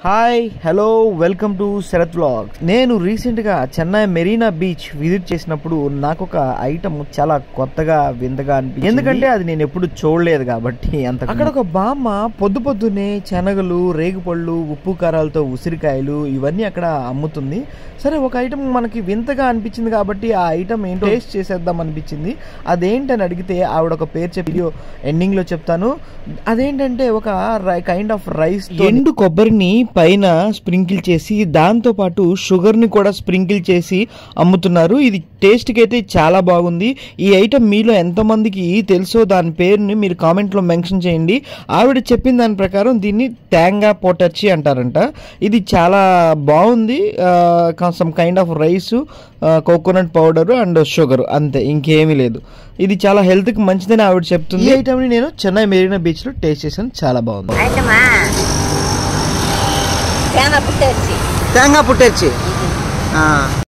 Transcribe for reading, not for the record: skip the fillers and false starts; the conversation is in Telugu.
Hi hello welcome to Sharath vlogs. నేను రీసెంట్గా చెన్నై మెరీనా బీచ్ విజిట్ చేసినప్పుడు నాకు ఒక ఐటమ్ చాలా కొత్తగా వింతగా అనిపించింది. ఎందుకంటే అది నేను ఎప్పుడు చూడలేదు కాబట్టి. అక్కడ ఒక బామ్మ పొద్దున్నే శనగలు, రేగుపళ్ళు, ఉప్పు కారాలతో ఉసిరికాయలు ఇవన్నీ అక్కడ అమ్ముతుంది. సరే, ఒక ఐటమ్ మనకి వింతగా అనిపించింది కాబట్టి ఆ ఐటమ్ ఏంటో టేస్ట్ చేసేద్దాం అనిపించింది. అదేంటని అడిగితే ఆవిడ ఒక పేరు చెప్పి వీడియో ఎండింగ్ లో చెప్తాను. అదేంటంటే ఒక కైండ్ ఆఫ్ రైస్, ఎండు కొబ్బరిని పైన స్ప్రింకిల్ చేసి దాంతో పాటు షుగర్ ని కూడా స్ప్రింకిల్ చేసి అమ్ముతున్నారు. ఇది టేస్ట్ కి అయితే చాలా బాగుంది. ఈ ఐటమ్ మీలో ఎంతమందికి తెలుసో దాని పేరుని మీరు కామెంట్ లో మెన్షన్ చేయండి. ఆవిడ చెప్పిన దాని ప్రకారం దీన్ని తేంగా పొటర్చి అంటారంట. ఇది చాలా బాగుంది. Some kind of rice, coconut powder and sugar, అంతే, ఇంకేమీ లేదు. ఇది చాలా హెల్త్ కి మంచిదని ఆవిడ చెప్తుంది. ఈ ఐటమ్ ని నేను చెన్నై మెరీనా బీచ్ లో టేస్ట్ చేశాను, చాలా బాగుంది. తేంగా పుట్టేర్చి